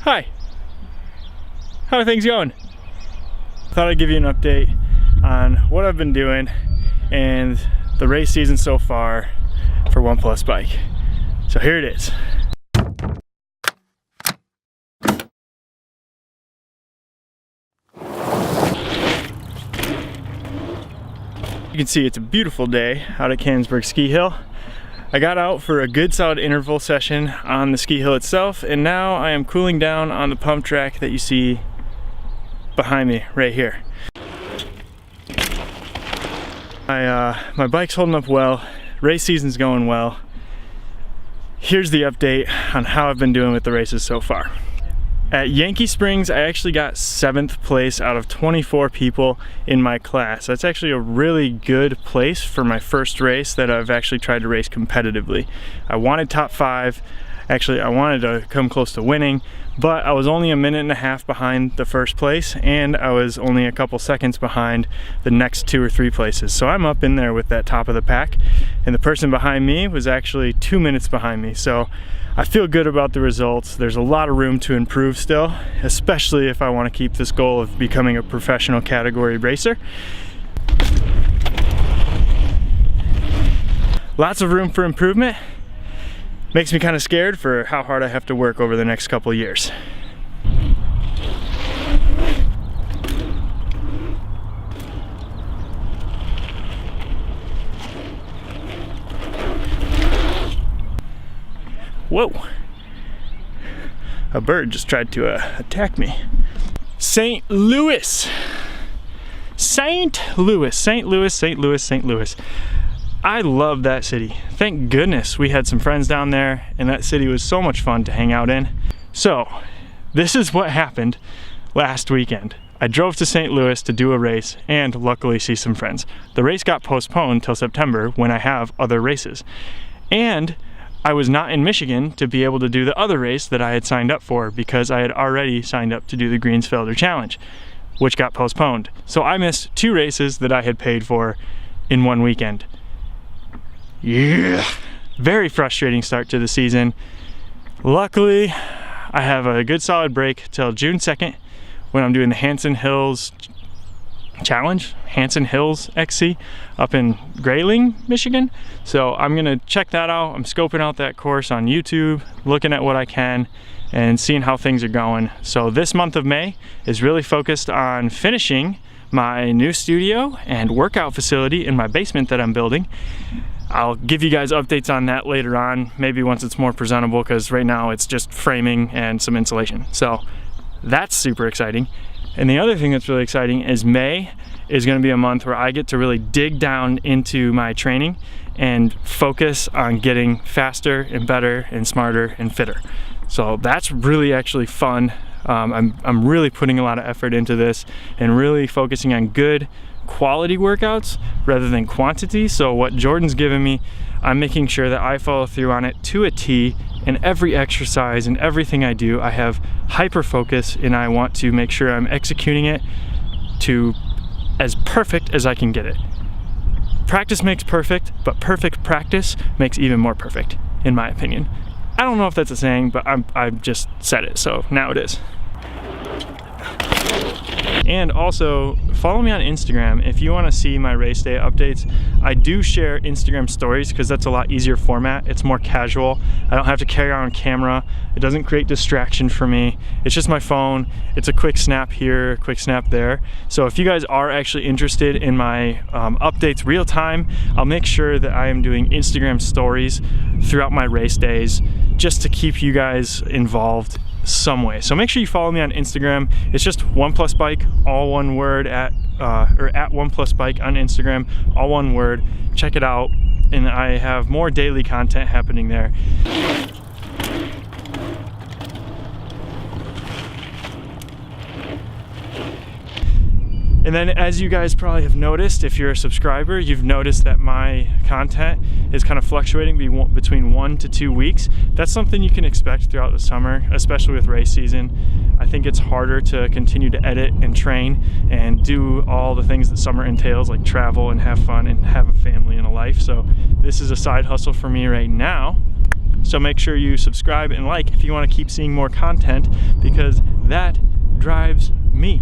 Hi, how are things going? Thought I'd give you an update on what I've been doing and the race season so far for OnePlus Bike. So here it is. You can see it's a beautiful day out at Canonsburg Ski Hill. I got out for a good solid interval session on the ski hill itself, and now I am cooling down on the pump track that you see behind me right here. My bike's holding up well, race season's going well. Here's the update on how I've been doing with the races so far. At Yankee Springs, I actually got 7th place out of 24 people in my class. That's actually a really good place for my first race that I've actually tried to race competitively. I wanted top 5. Actually, I wanted to come close to winning, but I was only a minute and a half behind the first place, and I was only a couple seconds behind the next 2 or 3 places. So I'm up in there with that top of the pack, and the person behind me was actually 2 minutes behind me. So I feel good about the results. There's a lot of room to improve still, especially if I want to keep this goal of becoming a professional category racer. Lots of room for improvement. Makes me kind of scared for how hard I have to work over the next couple years. Whoa, a bird just tried to attack me. St. Louis. St. Louis. I love that city. Thank goodness we had some friends down there, and that city was so much fun to hang out in. So, this is what happened last weekend. I drove to St. Louis to do a race and luckily see some friends. The race got postponed till September when I have other races. And I was not in Michigan to be able to do the other race that I had signed up for because I had already signed up to do the Greensfelder Challenge, which got postponed. So I missed 2 races that I had paid for in one weekend. Yeah, very frustrating start to the season. Luckily, I have a good solid break till June 2nd when I'm doing the Hanson Hills Challenge, Hanson Hills XC up in Grayling, Michigan. So I'm gonna check that out. I'm scoping out that course on YouTube, looking at what I can and seeing how things are going. So this month of May is really focused on finishing my new studio and workout facility in my basement that I'm building. I'll give you guys updates on that later on, maybe once it's more presentable, because right now it's just framing and some insulation. So that's super exciting. And the other thing that's really exciting is May is going to be a month where I get to really dig down into my training and focus on getting faster and better and smarter and fitter. So that's really actually fun. I'm really putting a lot of effort into this and really focusing on good quality workouts rather than quantity. So what Jordan's given me, I'm making sure that I follow through on it to a T. In every exercise and everything I do, I have hyper focus, and I want to make sure I'm executing it to as perfect as I can get it. Practice makes perfect, but perfect practice makes even more perfect, in my opinion. I don't know if that's a saying, but I've just said it, so now it is. And also, follow me on Instagram if you want to see my race day updates. I do share Instagram stories because that's a lot easier format. It's more casual. I don't have to carry on camera. It doesn't create distraction for me. It's just my phone. It's a quick snap here, a quick snap there. So if you guys are actually interested in my updates real time, I'll make sure that I am doing Instagram stories throughout my race days just to keep you guys involved some way. So make sure you follow me on Instagram. It's just OnePlus Bike, all one word, at OnePlus Bike on Instagram, all one word. Check it out, and I have more daily content happening there. And then, as you guys probably have noticed, if you're a subscriber, you've noticed that my content is kind of fluctuating between 1 to 2 weeks. That's something you can expect throughout the summer, especially with race season. I think it's harder to continue to edit and train and do all the things that summer entails, like travel and have fun and have a family and a life. So this is a side hustle for me right now. So make sure you subscribe and like if you want to keep seeing more content, because that drives me.